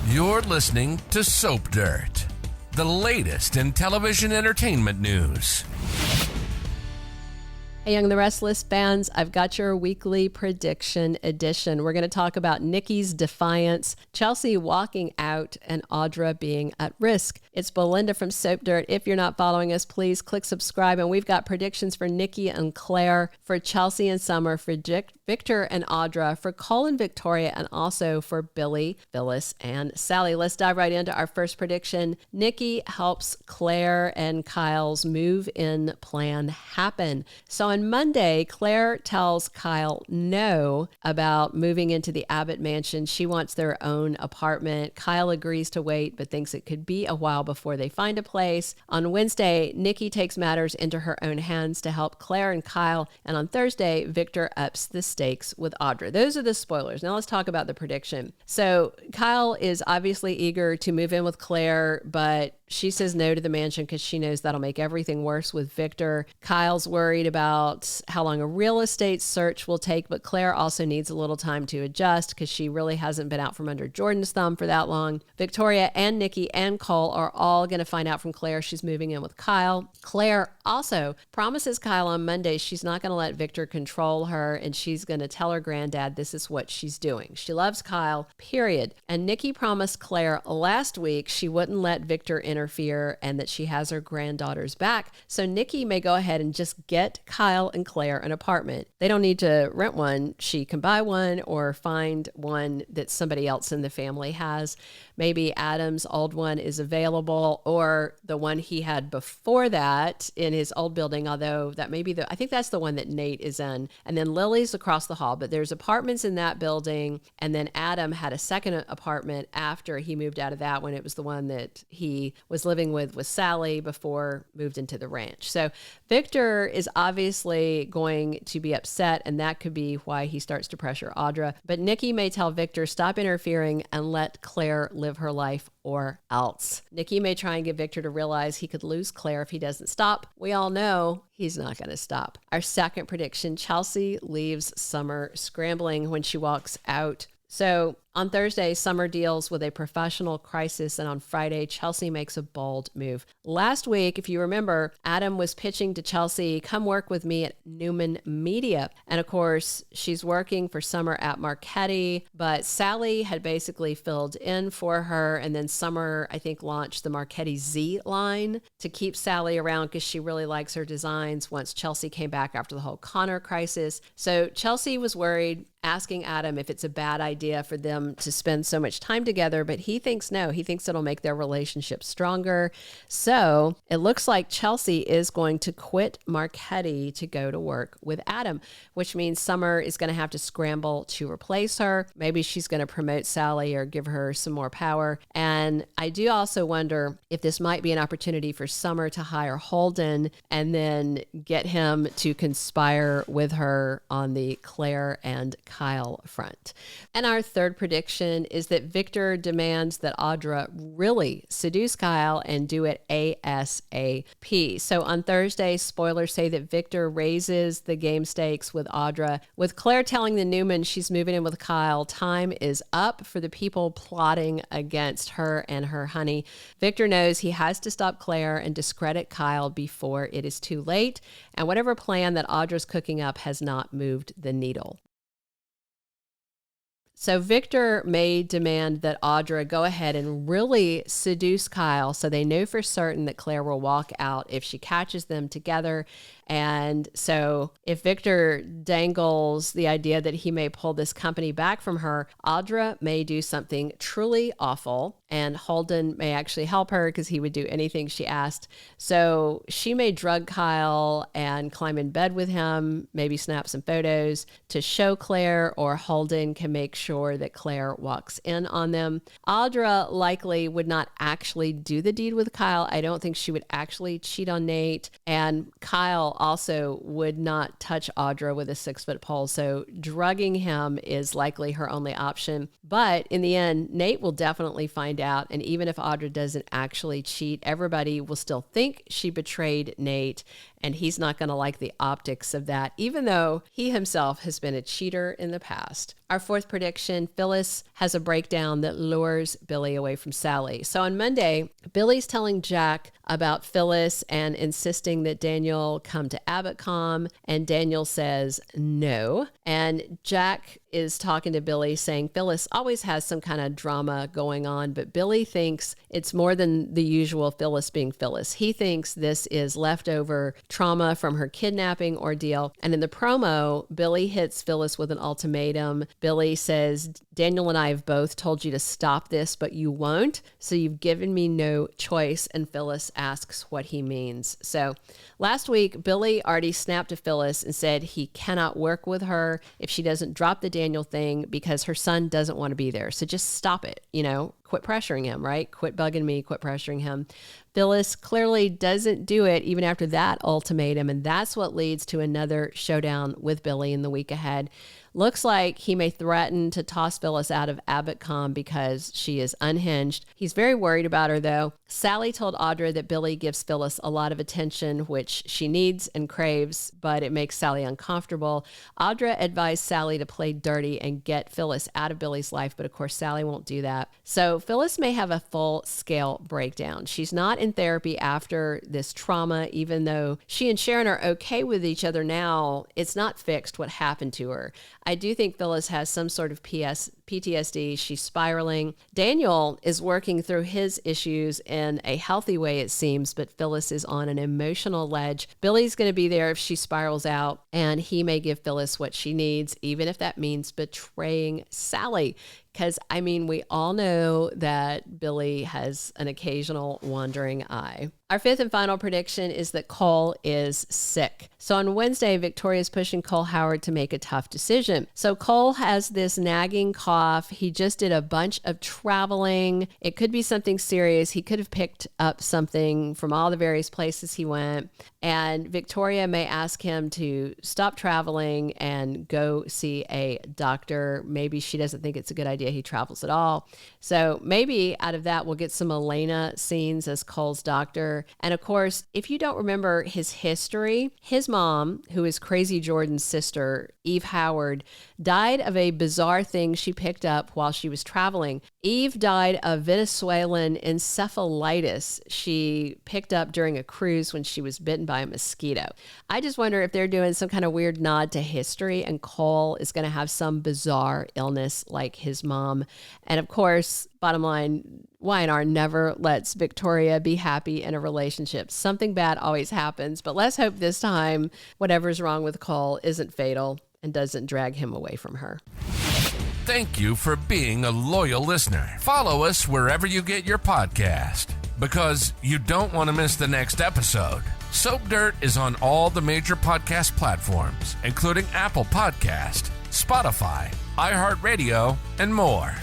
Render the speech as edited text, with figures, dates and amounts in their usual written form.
You're listening to Soap Dirt, the latest in television entertainment news. Hey, Young the Restless fans, I've got your weekly prediction edition. We're going to talk about Nikki's defiance, Chelsea walking out, and Audra being at risk. It's Belinda from Soap Dirt. If you're not following us, please click subscribe. And we've got predictions for Nikki and Claire, for Chelsea and Summer, for Victor and Audra, for Cole and Victoria, and also for Billy, Phyllis, and Sally. Let's dive right into our first prediction. Nikki helps Claire and Kyle's move-in plan happen. So on Monday, Claire tells Kyle no about moving into the Abbott mansion. She wants their own apartment. Kyle agrees to wait, but thinks it could be a while before they find a place. On Wednesday, Nikki takes matters into her own hands to help Claire and Kyle. And on Thursday, Victor ups the stakes with Audra. Those are the spoilers. Now let's talk about the prediction. So Kyle is obviously eager to move in with Claire, but she says no to the mansion because she knows that'll make everything worse with Victor. Kyle's worried about how long a real estate search will take, but Claire also needs a little time to adjust because she really hasn't been out from under Jordan's thumb for that long. Victoria and Nikki and Cole are all going to find out from Claire she's moving in with Kyle. Claire also promises Kyle on Monday she's not going to let Victor control her, and she's going to tell her granddad this is what she's doing. She loves Kyle, period. And Nikki promised Claire last week she wouldn't let Victor interfere and that she has her granddaughter's back. So Nikki may go ahead and just get Kyle and Claire an apartment. They don't need to rent one. She can buy one or find one that somebody else in the family has. Maybe Adam's old one is available, or the one he had before that in his old building, although that may be I think that's the one that Nate is in. And then Lily's across the hall, but there's apartments in that building. And then Adam had a second apartment after he moved out of that one. It was the one that he was living with Sally before moved into the ranch. So Victor is obviously going to be upset, and that could be why he starts to pressure Audra. But Nikki may tell Victor, stop interfering and let Claire live her life or else. Nikki may try and get Victor to realize he could lose Claire if he doesn't stop. We all know he's not going to stop. Our second prediction, Chelsea leaves Summer scrambling when she walks out. So on Thursday, Summer deals with a professional crisis, and on Friday, Chelsea makes a bold move. Last week, if you remember, Adam was pitching to Chelsea, come work with me at Newman Media. And of course, she's working for Summer at Marquetti, but Sally had basically filled in for her. And then Summer, I think, launched the Marquetti Z line to keep Sally around because she really likes her designs once Chelsea came back after the whole Connor crisis. So Chelsea was worried, asking Adam if it's a bad idea for them to spend so much time together, but he thinks no. He thinks it'll make their relationship stronger. So it looks like Chelsea is going to quit Marquetti to go to work with Adam, which means Summer is going to have to scramble to replace her. Maybe she's going to promote Sally or give her some more power. And I do also wonder if this might be an opportunity for Summer to hire Holden and then get him to conspire with her on the Claire and Kyle front. And our third prediction is that Victor demands that Audra really seduce Kyle and do it ASAP. So on Thursday, spoilers say that Victor raises the game stakes with Audra, with Claire telling the Newman she's moving in with Kyle. Time is up for the people plotting against her and her honey. Victor knows he has to stop Claire and discredit Kyle before it is too late. And whatever plan that Audra's cooking up has not moved the needle. So Victor may demand that Audra go ahead and really seduce Kyle so they know for certain that Claire will walk out if she catches them together. And so if Victor dangles the idea that he may pull this company back from her, Audra may do something truly awful, and Holden may actually help her because he would do anything she asked. So she may drug Kyle and climb in bed with him, maybe snap some photos to show Claire, or Holden can make sure that Claire walks in on them. Audra likely would not actually do the deed with Kyle. I don't think she would actually cheat on Nate. And Kyle also would not touch Audra with a 6-foot pole. So drugging him is likely her only option. But in the end, Nate will definitely find out. And even if Audra doesn't actually cheat, everybody will still think she betrayed Nate. and he's not going to like the optics of that, even though he himself has been a cheater in the past. Our fourth prediction, Phyllis has a breakdown that lures Billy away from Sally. So on Monday, Billy's telling Jack about Phyllis and insisting that Daniel come to Abbottcom, and Daniel says no. And Jack is talking to Billy saying Phyllis always has some kind of drama going on, but Billy thinks it's more than the usual Phyllis being Phyllis. He thinks this is leftover trauma from her kidnapping ordeal. And in the promo, Billy hits Phyllis with an ultimatum. Billy says, Daniel and I have both told you to stop this, but you won't. So you've given me no choice. And Phyllis asks what he means. So last week, Billy already snapped to Phyllis and said he cannot work with her if she doesn't drop the Daniel thing because her son doesn't want to be there. So just stop it, quit pressuring him, right? Quit bugging me, quit pressuring him. Phyllis clearly doesn't do it even after that ultimatum, and that's what leads to another showdown with Billy in the week ahead. Looks like he may threaten to toss Phyllis out of Abbottcom because she is unhinged. He's very worried about her, though. Sally told Audra that Billy gives Phyllis a lot of attention, which she needs and craves, but it makes Sally uncomfortable. Audra advised Sally to play dirty and get Phyllis out of Billy's life, but of course Sally won't do that. So Phyllis may have a full-scale breakdown. She's not in therapy after this trauma, even though she and Sharon are okay with each other now. It's not fixed what happened to her. I do think Phyllis has some sort of PTSD. She's spiraling. Daniel is working through his issues in a healthy way, it seems, but Phyllis is on an emotional ledge. Billy's going to be there if she spirals out, and he may give Phyllis what she needs, even if that means betraying Sally. Because, we all know that Billy has an occasional wandering eye. Our fifth and final prediction is that Cole is sick. So on Wednesday, Victoria's pushing Cole Howard to make a tough decision. So Cole has this nagging cough. He just did a bunch of traveling. It could be something serious. He could have picked up something from all the various places he went. And Victoria may ask him to stop traveling and go see a doctor. Maybe she doesn't think it's a good idea he travels at all. So maybe out of that, we'll get some Elena scenes as Cole's doctor. And of course, if you don't remember his history, his mom, who is Crazy Jordan's sister, Eve Howard, died of a bizarre thing she picked up while she was traveling. Eve died of Venezuelan encephalitis she picked up during a cruise when she was bitten by a mosquito. I just wonder if they're doing some kind of weird nod to history and Cole is going to have some bizarre illness like his mom. And of course, bottom line, Y&R never lets Victoria be happy in a relationship. Something bad always happens, but let's hope this time whatever's wrong with Cole isn't fatal and doesn't drag him away from her. Thank you for being a loyal listener. Follow us wherever you get your podcast, because you don't want to miss the next episode. Soap Dirt is on all the major podcast platforms, including Apple Podcast, Spotify, iHeartRadio, and more.